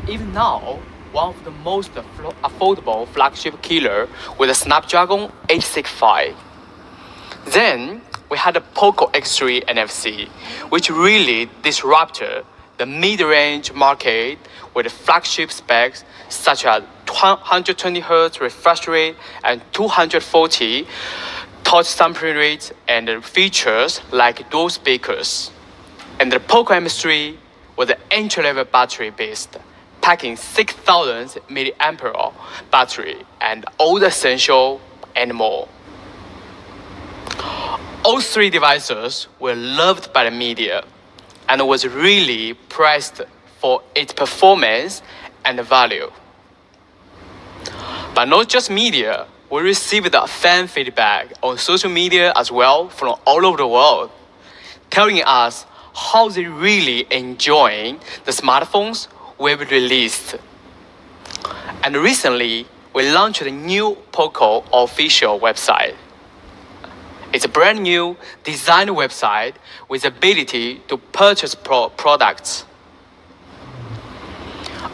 even now, one of the most affordable flagship killer with a Snapdragon 865. Then we had the Poco X3 NFC, which really disrupted the mid-range market with flagship specs such as 120Hz refresh rate and 240 touch sampling rate and features like dual speakers. And the Poco M3 was an entry-level battery based, packing 6,000 mAh battery and all the essential and more. All three devices were loved by the media and was really praised for its performance and value. But not just media, we received fan feedback on social media as well from all over the world, telling us how they really enjoying the smartphones we've released. And recently, we launched a new Poco official website. It's a brand new design website with ability to purchase products.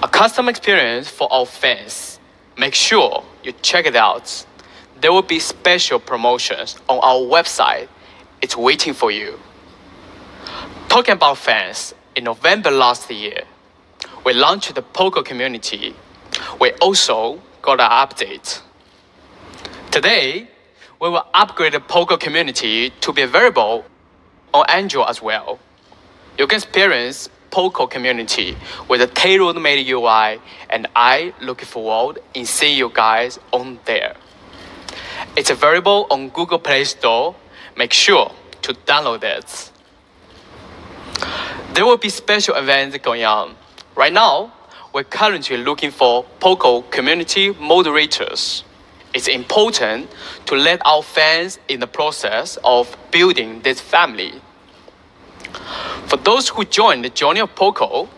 A custom experience for our fans. Make sure you check it out. There will be special promotions on our website. It's waiting for you. Talking about fans, in November last year, we launched the Poco community. We also got an update. Today, we will upgrade the Poco community to be available on Android as well. You can experience Poco community with a tailor-made UI, and I look forward in seeing you guys on there. It's available on Google Play Store. Make sure to download it. There will be special events going on. Right now, we're currently looking for Poco community moderators. It's important to let our fans in the process of building this family. For those who join the journey of Poco,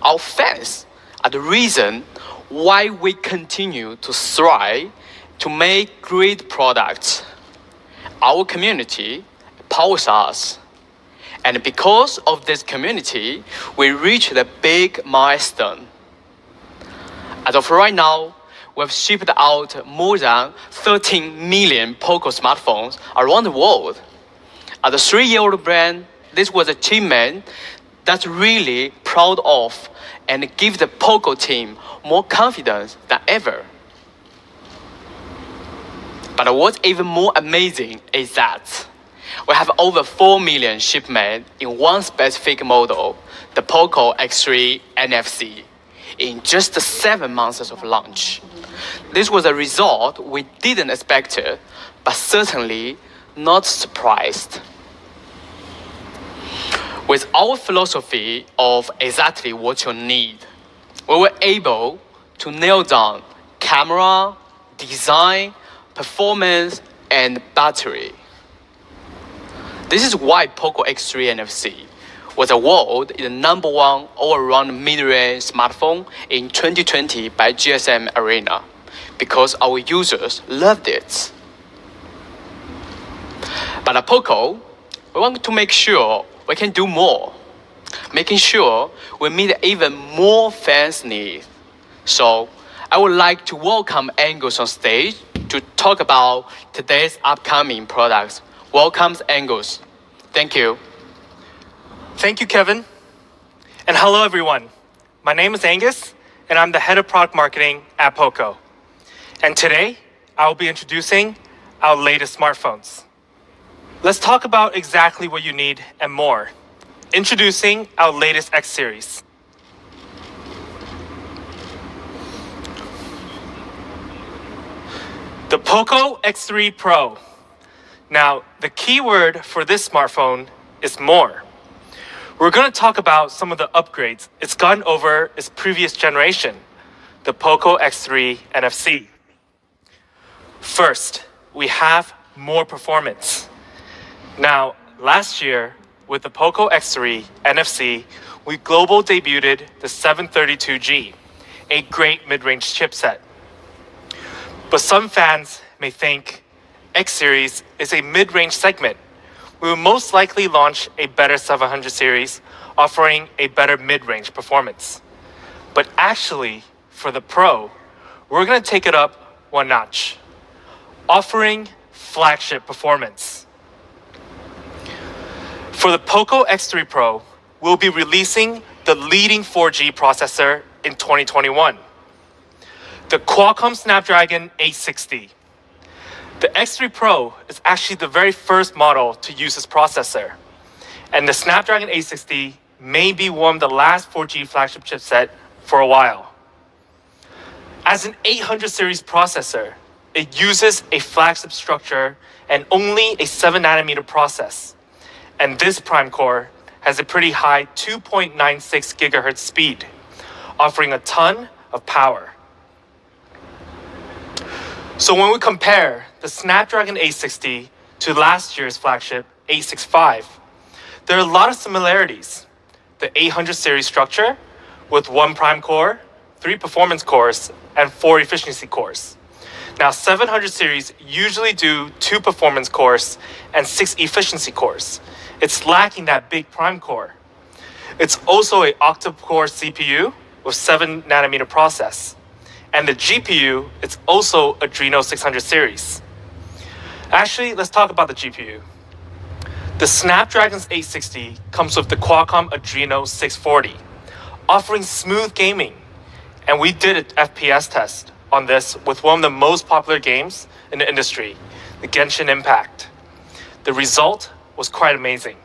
our fans are the reason why we continue to strive to make great products. Our community powers us. And because of this community, we reached a big milestone. As of right now, we've shipped out more than 13 million Poco smartphones around the world. As a 3-year-old brand, this was an achievement that's really proud of and gives the Poco team more confidence than ever. But what's even more amazing is that we have over 4 million shipments in one specific model, the Poco X3 NFC, in just 7 months of launch. This was a result we didn't expect, but certainly not surprised. With our philosophy of exactly what you need, we were able to nail down camera, design, performance, and battery. This is why Poco X3 NFC was awarded the #1 all-around mid-range smartphone in 2020 by GSM Arena, because our users loved it. But at Poco, we want to make sure we can do more, making sure we meet even more fans' needs. So I would like to welcome Angus on stage to talk about today's upcoming products. Welcome, Angus. Thank you. Thank you, Kevin. And hello, everyone. My name is Angus, and I'm the head of product marketing at Poco. And today, I will be introducing our latest smartphones. Let's talk about exactly what you need and more. Introducing our latest X series. The Poco X3 Pro. Now, the key word for this smartphone is more. We're going to talk about some of the upgrades it's gotten over its previous generation, the Poco X3 NFC. First, we have more performance. Now, last year, with the Poco X3 NFC, we global debuted the 732G, a great mid-range chipset. But some fans may think X series is a mid-range segment. We will most likely launch a better 700 series, offering a better mid-range performance. But actually, for the Pro, we're going to take it up one notch, offering flagship performance. For the Poco X3 Pro, we'll be releasing the leading 4G processor in 2021, the Qualcomm Snapdragon 860. The X3 Pro is actually the very first model to use this processor, and the Snapdragon 860 may be one of the last 4G flagship chipset for a while. As an 800 series processor, it uses a flagship structure and only a 7nm process, and this prime core has a pretty high 2.96 GHz speed, offering a ton of power. So when we compare the Snapdragon 860 to last year's flagship 865, there are a lot of similarities. The 800 series structure with 1 prime core, 3 performance cores, and 4 efficiency cores. Now 700 series usually do 2 performance cores and 6 efficiency cores. It's lacking that big prime core. It's also an octa-core CPU with 7nm process. And the GPU, it's also Adreno 600 series. Actually, let's talk about the GPU. The Snapdragon 860 comes with the Qualcomm Adreno 640, offering smooth gaming. And we did an FPS test on this with one of the most popular games in the industry, the Genshin Impact. The result was quite amazing.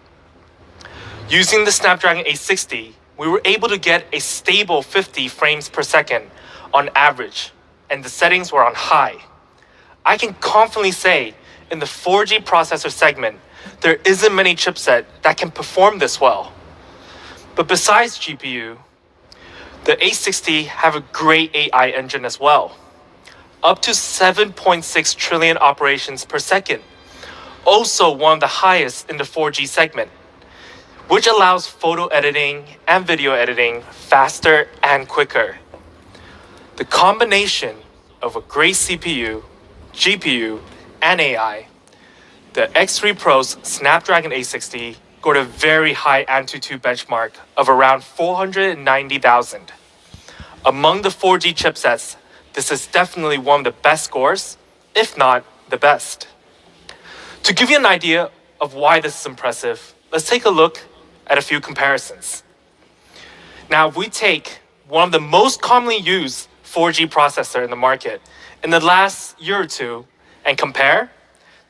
Using the Snapdragon 860, we were able to get a stable 50 frames per second on average, and the settings were on high. I can confidently say in the 4G processor segment, there isn't many chipset that can perform this well. But besides GPU, the 860 have a great AI engine as well. Up to 7.6 trillion operations per second. Also one of the highest in the 4G segment, which allows photo editing and video editing faster and quicker. The combination of a great CPU, GPU, and AI, the X3 Pro's Snapdragon 860 scored a very high Antutu benchmark of around 490,000. Among the 4G chipsets, this is definitely one of the best scores, if not the best. To give you an idea of why this is impressive, let's take a look at a few comparisons. Now, if we take one of the most commonly used 4G processor in the market in the last year or two and compare,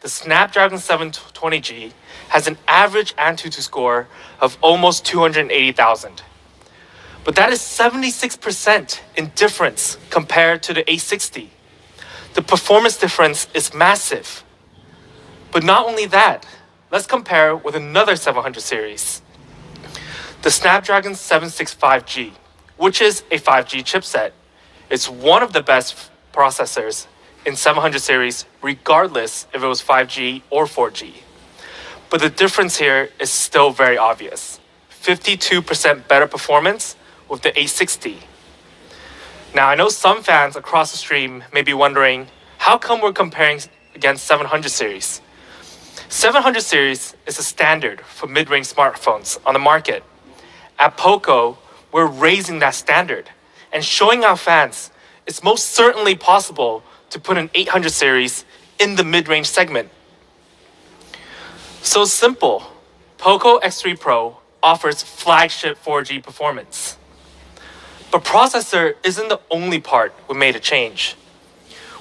the Snapdragon 720G has an average Antutu score of almost 280,000. But that is 76% in difference compared to the 860. The performance difference is massive. But not only that, let's compare with another 700 series, the Snapdragon 765G, which is a 5G chipset. It's one of the best processors in 700 series, regardless if it was 5G or 4G. But the difference here is still very obvious. 52% better performance with the 860. Now, I know some fans across the stream may be wondering, how come we're comparing against 700 series? 700 series is a standard for mid-range smartphones on the market. At Poco, we're raising that standard and showing our fans it's most certainly possible to put an 800 series in the mid-range segment. So simple, Poco X3 Pro offers flagship 4G performance. But processor isn't the only part we made a change.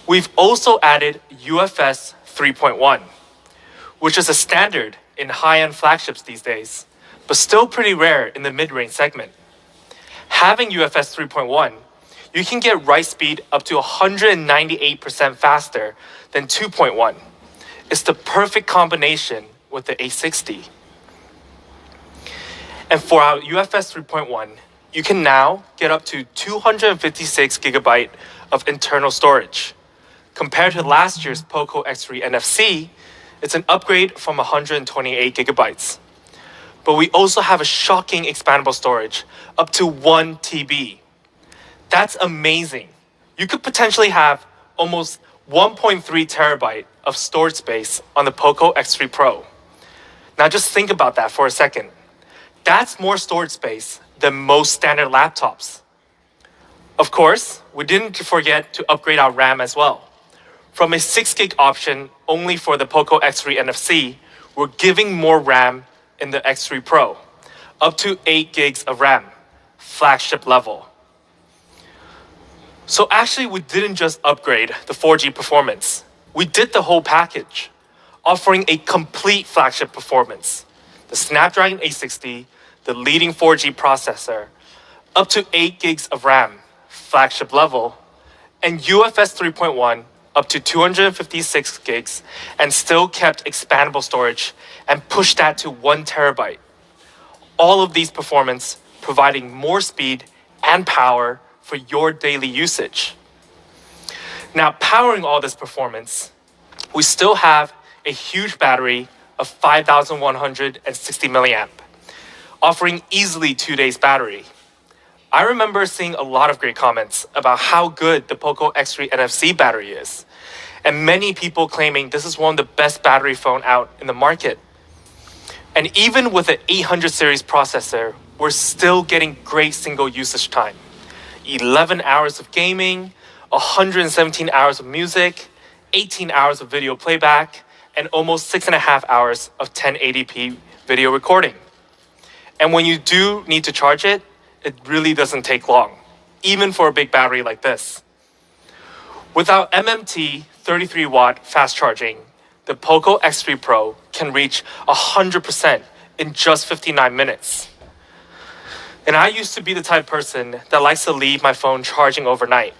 We've also added UFS 3.1, which is a standard in high-end flagships these days, but still pretty rare in the mid-range segment. Having UFS 3.1, you can get write speed up to 198% faster than 2.1. It's the perfect combination with the 860. And for our UFS 3.1, you can now get up to 256 GB of internal storage. Compared to last year's Poco X3 NFC, it's an upgrade from 128 GB. But we also have a shocking expandable storage, up to 1 TB. That's amazing. You could potentially have almost 1.3 terabyte of storage space on the Poco X3 Pro. Now just think about that for a second. That's more storage space than most standard laptops. Of course, we didn't forget to upgrade our RAM as well. From a 6 gig option only for the Poco X3 NFC, we're giving more RAM in the X3 Pro, up to 8 gigs of RAM, flagship level. So actually, we didn't just upgrade the 4G performance. We did the whole package, offering a complete flagship performance. The Snapdragon 860, the leading 4G processor, up to 8 gigs of RAM, flagship level, and UFS 3.1 up to 256 gigs, and still kept expandable storage and pushed that to 1 terabyte. All of these performance providing more speed and power for your daily usage. Now, powering all this performance, we still have a huge battery of 5,160 milliamp, offering easily 2 days battery. I remember seeing a lot of great comments about how good the Poco X3 NFC battery is, and many people claiming this is one of the best battery phone out in the market. And even with an 800 series processor, we're still getting great single usage time. 11 hours of gaming, 117 hours of music, 18 hours of video playback, and almost 6.5 hours of 1080p video recording. And when you do need to charge it, it really doesn't take long, even for a big battery like this. Without MMT 33 watt fast charging, the Poco X3 Pro can reach 100% in just 59 minutes. And I used to be the type of person that likes to leave my phone charging overnight.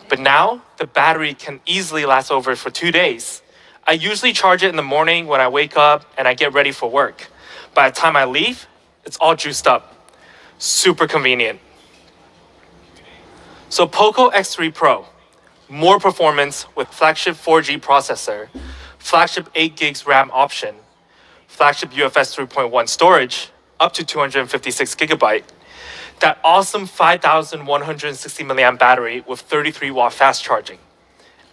But now, the battery can easily last over for 2 days. I usually charge it in the morning when I wake up and I get ready for work. By the time I leave, it's all juiced up. Super convenient. So Poco X3 Pro, more performance with flagship 4G processor, flagship 8 gigs RAM option, flagship UFS 3.1 storage, up to 256 gigabyte, that awesome 5,160 milliamp battery with 33 watt fast charging.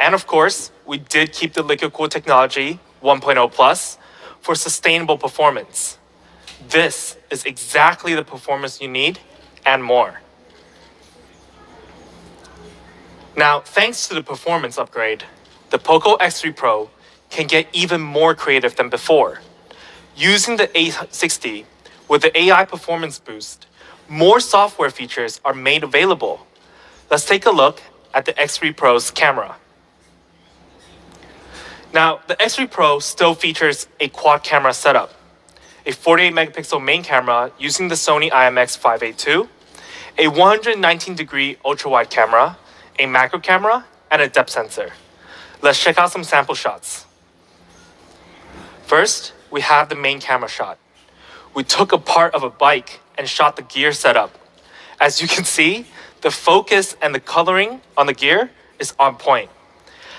And of course, we did keep the liquid cooled technology 1.0 plus for sustainable performance. This is exactly the performance you need and more. Now, thanks to the performance upgrade, the Poco X3 Pro can get even more creative than before. Using the A60 with the AI performance boost, more software features are made available. Let's take a look at the X3 Pro's camera. Now, the X3 Pro still features a quad camera setup, a 48 megapixel main camera using the Sony IMX582, a 119 degree ultra wide camera, a macro camera, and a depth sensor. Let's check out some sample shots. First, we have the main camera shot. We took a part of a bike and shot the gear setup. As you can see, the focus and the coloring on the gear is on point.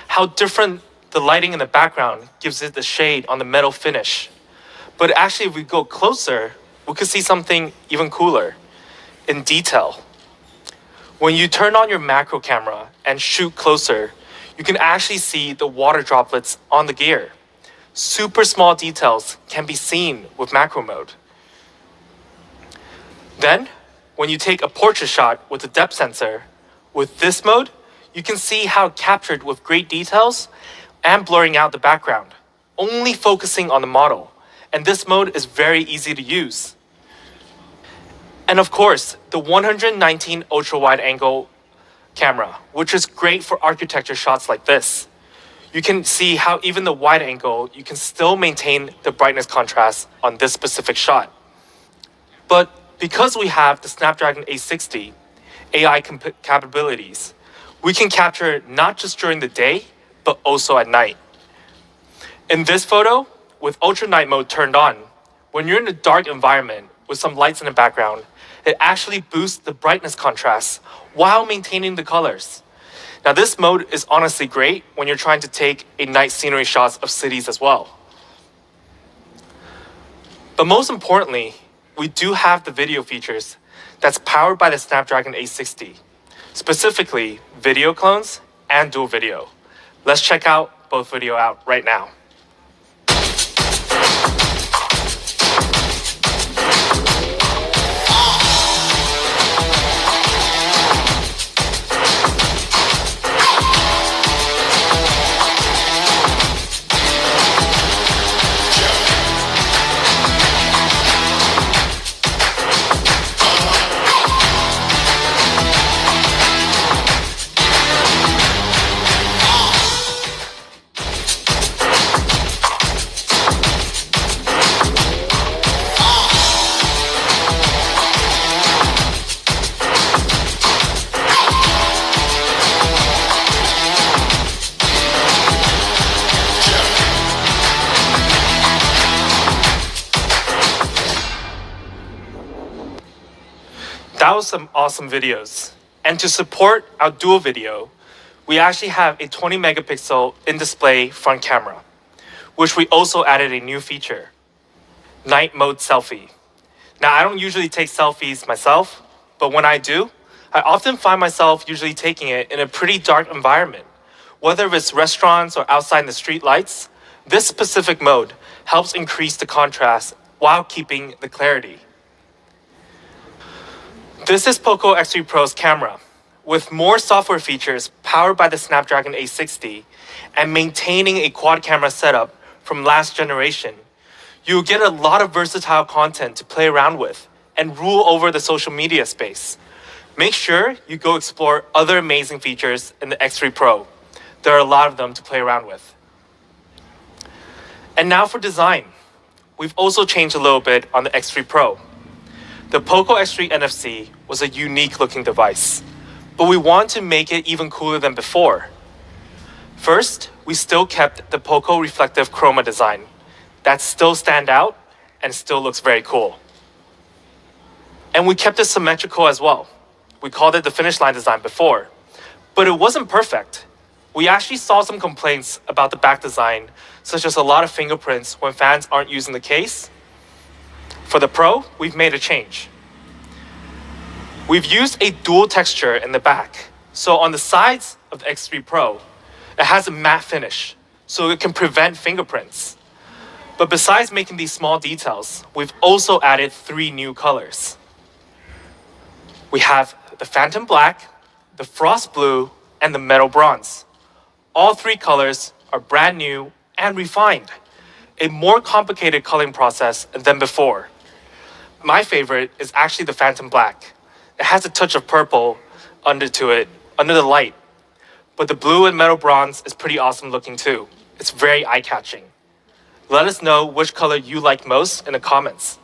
How different the lighting in the background gives it the shade on the metal finish. But actually, if we go closer, we could see something even cooler in detail. When you turn on your macro camera and shoot closer, you can actually see the water droplets on the gear. Super small details can be seen with macro mode. Then, when you take a portrait shot with the depth sensor, with this mode, you can see how it captured with great details and blurring out the background, only focusing on the model. And this mode is very easy to use. And of course, the 119 ultra wide angle camera, which is great for architecture shots like this. You can see how even the wide angle, you can still maintain the brightness contrast on this specific shot. But because we have the Snapdragon 860 AI capabilities, we can capture not just during the day, but also at night. In this photo, with ultra night mode turned on, when you're in a dark environment with some lights in the background, it actually boosts the brightness contrast while maintaining the colors. Now this mode is honestly great when you're trying to take a night scenery shots of cities as well. But most importantly, we do have the video features that's powered by the Snapdragon 860, specifically video clones and dual video. Let's check out both video out right now. that was some awesome videos. And to support our dual video, we actually have a 20 megapixel in-display front camera, which we also added a new feature, night mode selfie. Now, I don't usually take selfies myself, but when I do, I often find myself usually taking it in a pretty dark environment. Whether it's restaurants or outside in the street lights, this specific mode helps increase the contrast while keeping the clarity. This is Poco X3 Pro's camera. With more software features powered by the Snapdragon 860 and maintaining a quad camera setup from last generation, you'll get a lot of versatile content to play around with and rule over the social media space. Make sure you go explore other amazing features in the X3 Pro. There are a lot of them to play around with. And now for design. We've also changed a little bit on the X3 Pro. The Poco X3 NFC was a unique looking device, but we want to make it even cooler than before. First, we still kept the Poco reflective chroma design. That still stand out and still looks very cool. And we kept it symmetrical as well. We called it the finish line design before, but it wasn't perfect. We actually saw some complaints about the back design, such as a lot of fingerprints when fans aren't using the case. For the Pro, we've made a change. We've used a dual texture in the back. So on the sides of the X3 Pro, it has a matte finish, so it can prevent fingerprints. But besides making these small details, we've also added 3 new colors. We have the Phantom Black, the Frost Blue, and the Metal Bronze. All 3 colors are brand new and refined, a more complicated coloring process than before. My favorite is actually the Phantom Black. It has a touch of purple under the light. But the blue and Metal Bronze is pretty awesome looking too. It's very eye-catching. Let us know which color you like most in the comments.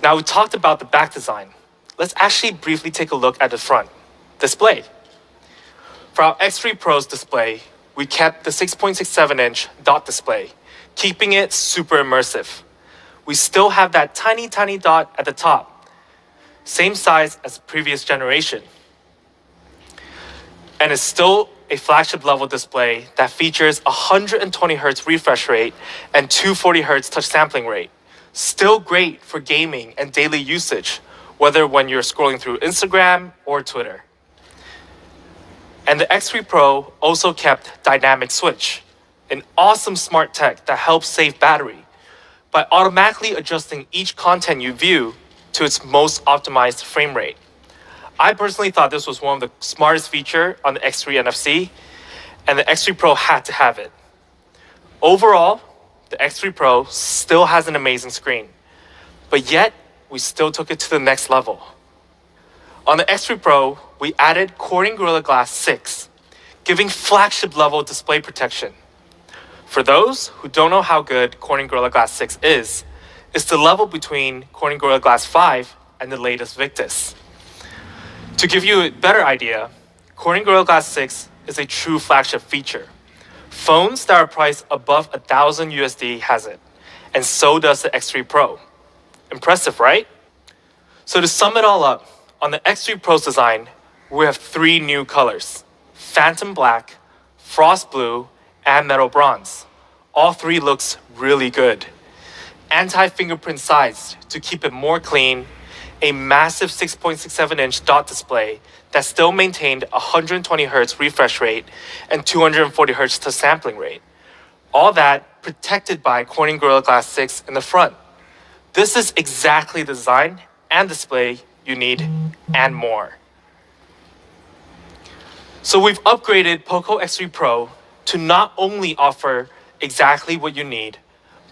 Now we talked about the back design. Let's actually briefly take a look at the front display. For our X3 Pro's display, we kept the 6.67-inch dot display, keeping it super immersive. We still have that tiny dot at the top, same size as the previous generation. And it's still a flagship level display that features 120 Hz refresh rate and 240 Hz touch sampling rate. Still great for gaming and daily usage, whether when you're scrolling through Instagram or Twitter. And the X3 Pro also kept Dynamic Switch, an awesome smart tech that helps save battery by automatically adjusting each content you view to its most optimized frame rate. I personally thought this was one of the smartest features on the X3 NFC, and the X3 Pro had to have it. Overall, the X3 Pro still has an amazing screen, but yet we still took it to the next level. On the X3 Pro, we added Corning Gorilla Glass 6, giving flagship level display protection. For those who don't know how good Corning Gorilla Glass 6 is, it's the level between Corning Gorilla Glass 5 and the latest Victus. To give you a better idea, Corning Gorilla Glass 6 is a true flagship feature. Phones that are priced above $1,000 USD has it, and so does the X3 Pro. Impressive, right? So to sum it all up, on the X3 Pro's design, we have 3 new colors: Phantom Black, Frost Blue, and Metal Bronze. All 3 looks really good. Anti-fingerprint size to keep it more clean, a massive 6.67-inch dot display that still maintained 120 Hz refresh rate and 240 Hz touch sampling rate. All that protected by Corning Gorilla Glass 6 in the front. This is exactly the design and display you need and more. So we've upgraded Poco X3 Pro to not only offer exactly what you need,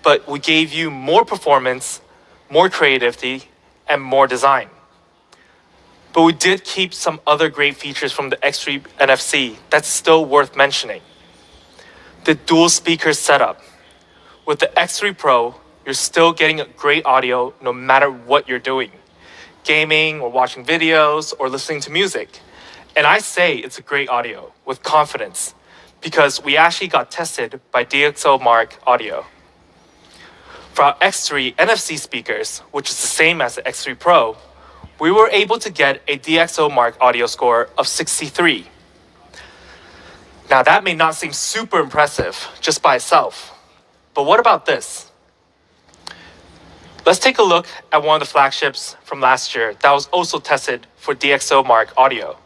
but we gave you more performance, more creativity, and more design. But we did keep some other great features from the X3 NFC that's still worth mentioning. The dual speaker setup. With the X3 Pro, you're still getting great audio no matter what you're doing. Gaming or watching videos or listening to music. And I say it's a great audio with confidence because we actually got tested by DxOMark Audio. For our X3 NFC speakers, which is the same as the X3 Pro, we were able to get a DxO Mark audio score of 63. Now that may not seem super impressive just by itself, but what about this? Let's take a look at one of the flagships from last year that was also tested for DxO Mark audio.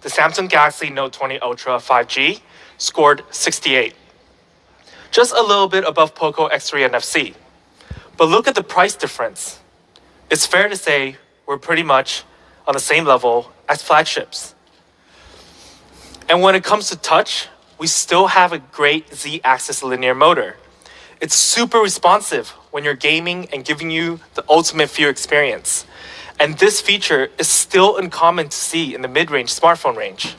The Samsung Galaxy Note 20 Ultra 5G scored 68. Just a little bit above Poco X3 NFC. But look at the price difference. It's fair to say we're pretty much on the same level as flagships. And when it comes to touch, we still have a great Z-axis linear motor. It's super responsive when you're gaming and giving you the ultimate feel experience. And this feature is still uncommon to see in the mid-range smartphone range.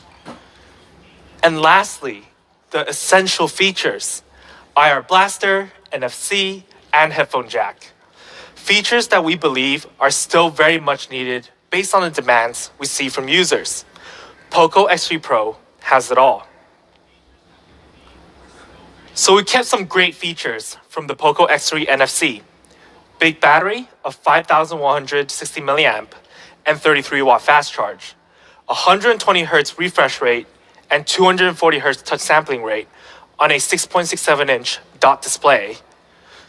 And lastly, the essential features: IR blaster, NFC, and headphone jack. Features that we believe are still very much needed based on the demands we see from users. Poco X3 Pro has it all. So we kept some great features from the Poco X3 NFC. Big battery of 5,160 milliamp and 33 watt fast charge, 120 Hz refresh rate and 240 Hz touch sampling rate on a 6.67 inch dot display,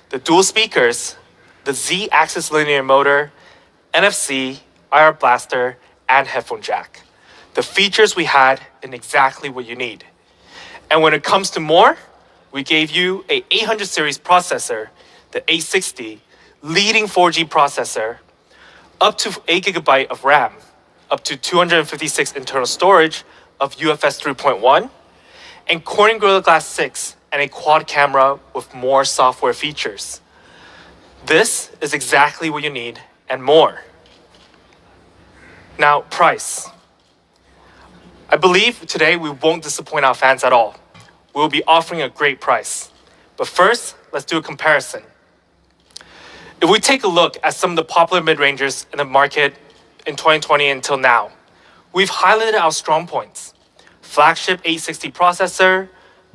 the dual speakers, the Z-axis linear motor, NFC, IR blaster, and headphone jack. The features we had in exactly what you need. And when it comes to more, we gave you a 800 series processor, the 860, leading 4G processor, up to 8GB of RAM, up to 256 internal storage of UFS 3.1, and Corning Gorilla Glass 6 and a quad camera with more software features. This is exactly what you need and more. Now, price. I believe today we won't disappoint our fans at all. We'll be offering a great price. But first, let's do a comparison. If we take a look at some of the popular mid-rangers in the market in 2020 until now, we've highlighted our strong points. Flagship 860 processor,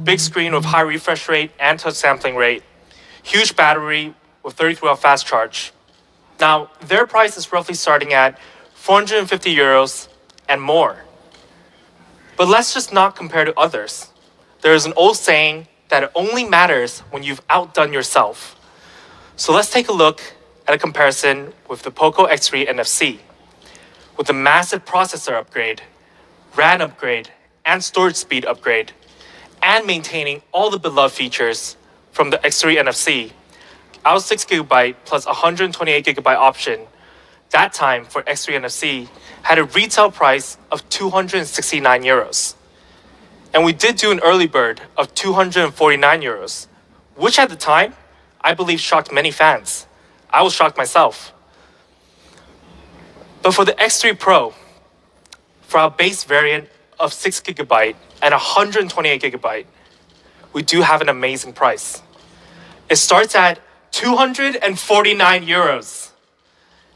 big screen with high refresh rate and touch sampling rate, huge battery with 33 watt fast charge. Now, their price is roughly starting at 450 euros and more. But let's just not compare to others. There is an old saying that it only matters when you've outdone yourself. So let's take a look at a comparison with the Poco X3 NFC. With a massive processor upgrade, RAM upgrade, and storage speed upgrade, and maintaining all the beloved features from the X3 NFC, our 6GB plus 128GB option, that time for X3 NFC, had a retail price of 269 euros. And we did do an early bird of 249 euros, which at the time, I believe shocked many fans. I was shocked myself. But for the X3 Pro, for our base variant of 6GB and 128GB, we do have an amazing price. It starts at 249 euros.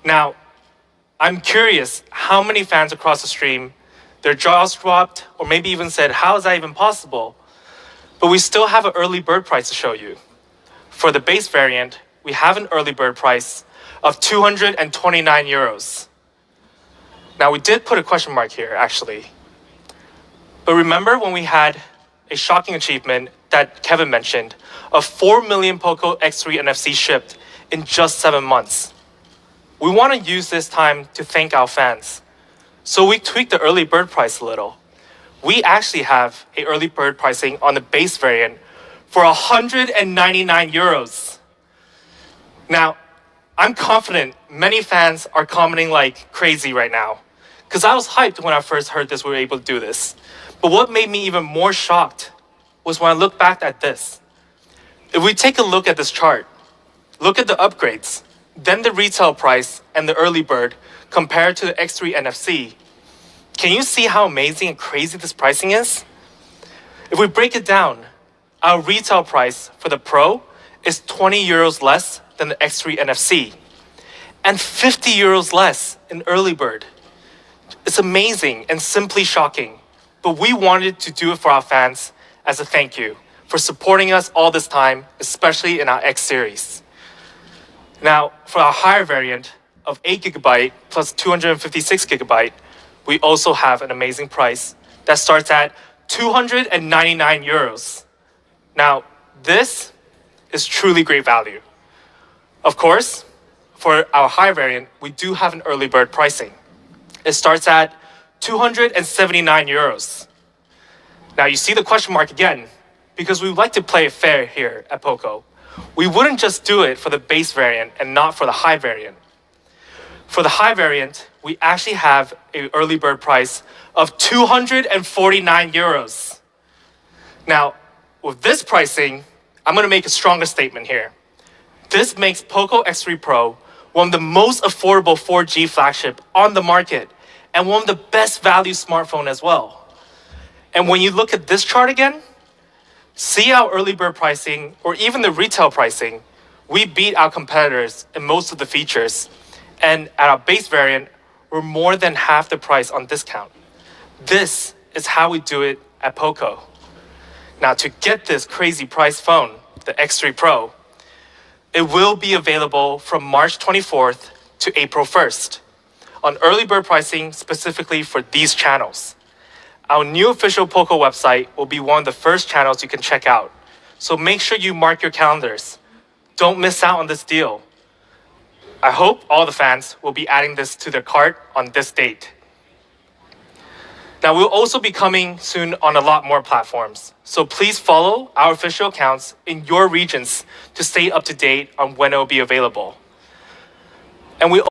Now, I'm curious how many fans across the stream, their jaws dropped, or maybe even said, how is that even possible? But we still have an early bird price to show you. For the base variant, we have an early bird price of 229 euros. Now, we did put a question mark here, actually. But remember when we had a shocking achievement that Kevin mentioned of 4 million Poco X3 NFC shipped in just 7 months? We want to use this time to thank our fans. So we tweaked the early bird price a little. We actually have an early bird pricing on the base variant for 199 euros. Now, I'm confident many fans are commenting like crazy right now, because I was hyped when I first heard this we were able to do this. But what made me even more shocked was when I looked back at this. If we take a look at this chart, look at the upgrades, then the retail price and the early bird compared to the X3 NFC, can you see how amazing and crazy this pricing is? If we break it down, our retail price for the Pro is 20 euros less than the X3 NFC and 50 euros less in early bird. It's amazing and simply shocking, but we wanted to do it for our fans as a thank you for supporting us all this time, especially in our X series. Now, for our higher variant, of 8GB plus 256GB, we also have an amazing price that starts at 299 euros. Now, this is truly great value. Of course, for our high variant, we do have an early bird pricing. It starts at 279 euros. Now, you see the question mark again, because we would like to play it fair here at Poco. We wouldn't just do it for the base variant and not for the high variant. For the high variant, we actually have an early bird price of 249 euros. Now, with this pricing, I'm going to make a stronger statement here. This makes Poco X3 Pro one of the most affordable 4G flagship on the market and one of the best value smartphone as well. And when you look at this chart again, see our early bird pricing or even the retail pricing, we beat our competitors in most of the features. And at our base variant, we're more than half the price on discount. This is how we do it at Poco. Now, to get this crazy price phone, the X3 Pro, it will be available from March 24th to April 1st on early bird pricing specifically for these channels. Our new official Poco website will be one of the first channels you can check out. So make sure you mark your calendars. Don't miss out on this deal. I hope all the fans will be adding this to their cart on this date. Now, we'll also be coming soon on a lot more platforms. So please follow our official accounts in your regions to stay up to date on when it will be available. And we